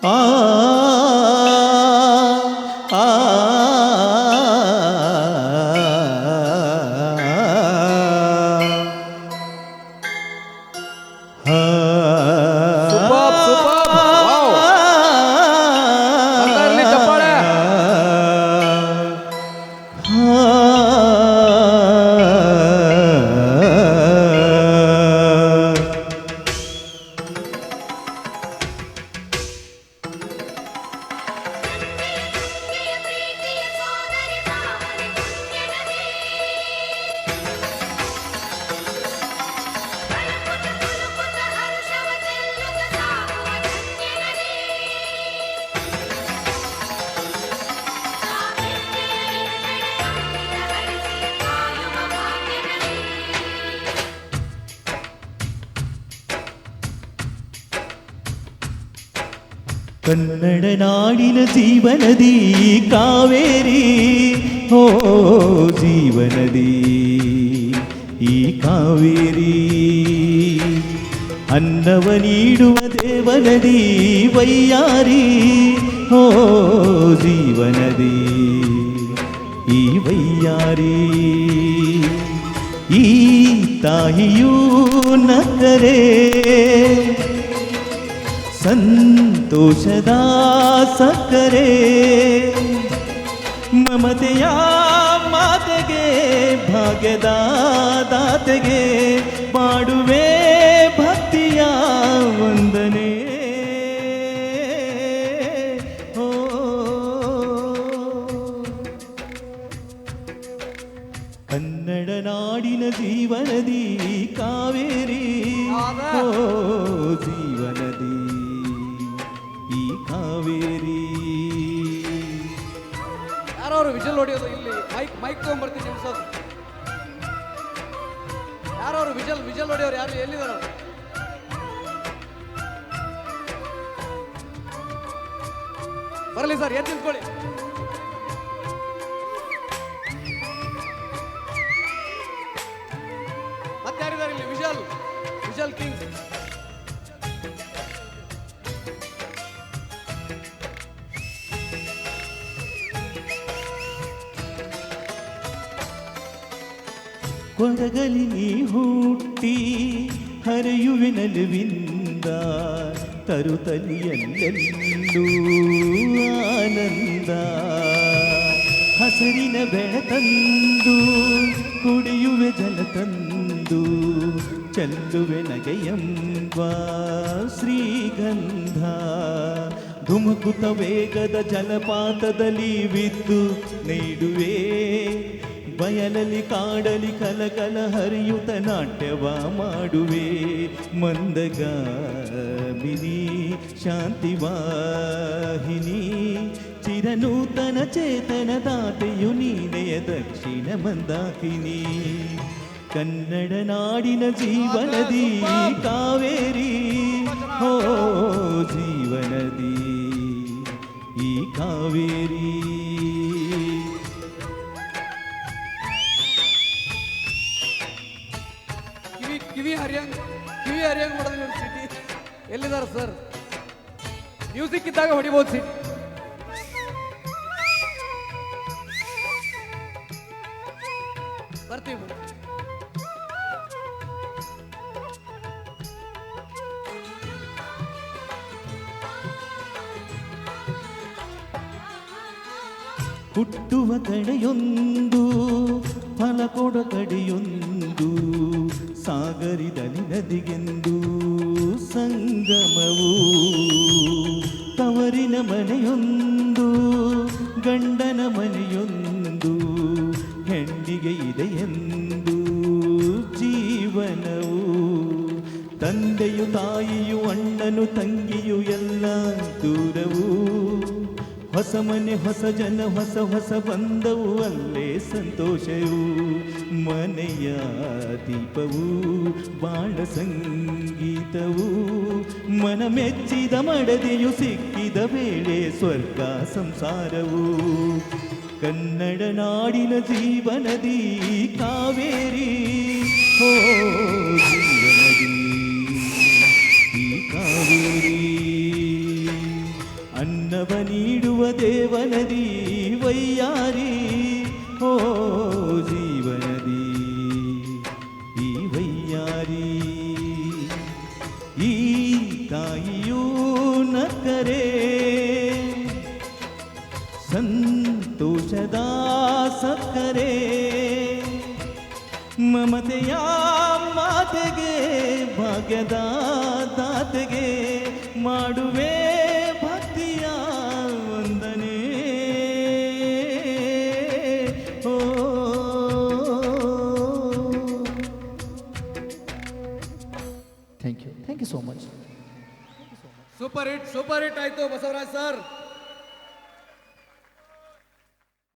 ಆ ಆ super super wow ಬರ್ತಾ ಇರಲಿ ಚಪ್ಪಾಳೆ. ಕನ್ನಡ ನಾಡಿನ ಜೀವನದಿ ಕಾವೇರಿ ಓ ಜೀವನದಿ ಈ ಕಾವೇರಿ ಅನ್ನವ ನೀಡುವ ದೇವನದಿ ವೈಯಾರಿ ಓ ಜೀವನದಿ ಈ ವೈಯಾರಿ ಈ ತಾಯಿಯೂ ನಕ್ಕರೆ ಸಂತೋಷದ ಸಕ್ಕರೆ ಮಮತೆಯ ಮಾತೆಗೆ ಭಾಗ್ಯದ ದಾತೆಗೆ ಮಾಡುವೆ ಭಕ್ತಿಯ ವಂದನೆ. ಓ ಕನ್ನಡ ನಾಡಿನ ಜೀವನದಿ ಕಾವೇರಿ ಓ ಜೀವನದಿ ಈ ಕಾವೇರಿ. ಯಾರವರು ವಿಜಲ್ ಹೊಡೆಯೋದು ಇಲ್ಲಿ ಮೈಕ್ ತಗೊಂಡ್ಬರ್ತೀನಿ ನಿಲ್ಸೋದು. ಯಾರವರು ವಿಜಲ್ ಹೊಡೆಯೋರು ಯಾರು ಎಲ್ಲಿದ್ದಾರೆ? ಬರಲಿ ಸರ್ ಎದ್ದು ನಿಂತ್ಕೊಳ್ಳಿ. ಮತ್ತೆ ಯಾರಿದ್ದಾರೆ ಇಲ್ಲಿ? Whistle king. ಕೊಡಗಲಿ ನೀ ಹುಟ್ಟಿ ಹರಿಯುವೆ ನಲುವಿಂದ ತರುತಲಿಯಲ್ಲೆಲ್ಲೂ ಆನಂದ. ಹಸರಿನ ಬೆಳತಂದು ಕುಡಿಯುವೆ ಜಲ ತಂದು ಚೆಲ್ಲುವೆ ನಗೆಯಂಬ ಶ್ರೀಗಂಧ. ಧುಮುಕುತ ವೇಗದ ಜಲಪಾತದಲ್ಲಿ ಬಿದ್ದು ನೀಡುವೆ ಬಯಲಲ್ಲಿ ಕಾಡಲಿ ಕಲಕಲ ಹರಿಯುತ ನಾಟ್ಯವ ಮಾಡುವೆ. ಮಂದಗಾಮಿನಿ ಶಾಂತಿವಾಹಿನಿ ಚಿರನೂತನ ಚೇತನ ದಾತೆಯು ನೀನೆಯ ದಕ್ಷಿಣ ಮಂದಾಕಿನಿ. ಕನ್ನಡ ನಾಡಿನ ಜೀವನದಿ ಕಾವೇರಿ ಹೋ ಜೀವನದಿ ಈ ಕಾವೇರಿ. ಕಿವಿ ಹರಿಯಂಗ್ ಮಾಡೋದು ಸಿಟಿ ಎಲ್ಲಿದ್ದಾರೆ ಸರ್? ಮ್ಯೂಸಿಕ್ ಇದ್ದಾಗ ಹೊಡಿಬೋದು ಸಿಟಿ. ಬರ್ತೀವಿ. ಹುಟ್ಟುವ ಕಡೆಯೊಂದು ಫಲ ಕೊಡ ಕಡೆಯೊಂದು ಸಾಗರಿದಲ್ಲಿ ನದಿಗೆಂದು ಸಂಗಮವು. ತವರಿನ ಮನೆಯೊಂದು ಗಂಡನ ಮನೆಯೊಂದು ಹೆಣ್ಣಿಗೆ ಇದೆಯೆಂದು ಜೀವನವು. ತಂದೆಯು ತಾಯಿಯು ಅಣ್ಣನು ತಂಗಿಯು ಎಲ್ಲ ದೂರವು. ಹೊಸ ಮನೆ ಹೊಸ ಜನ ಹೊಸ ಹೊಸ ಬಂದವು ಅಲ್ಲೇ ಸಂತೋಷವು. ಮನೆಯ ದೀಪವು ಬಾಳ ಸಂಗೀತವು ಮನ ಮೆಚ್ಚಿದ ಮಡದಿಯು ಸಿಕ್ಕಿದ ವೇಳೆ ಸ್ವರ್ಗ ಸಂಸಾರವು. ಕನ್ನಡ ನಾಡಿನ ಜೀವನದಿ ಕಾವೇರಿ ಹೋ ಜೀವನದಿ ಈ ಕಾವೇರಿ. ಮಮತೆಯ ಮಾತೆಗೆ ಭಾಗ್ಯದ ದಾತೆಗೆ ಮಾಡುವೆ ಭಕ್ತಿಯ ವಂದನೆ. Oh thank you so much. Super hit ಆಯ್ತು ಬಸವರಾಜ್ ಸರ್.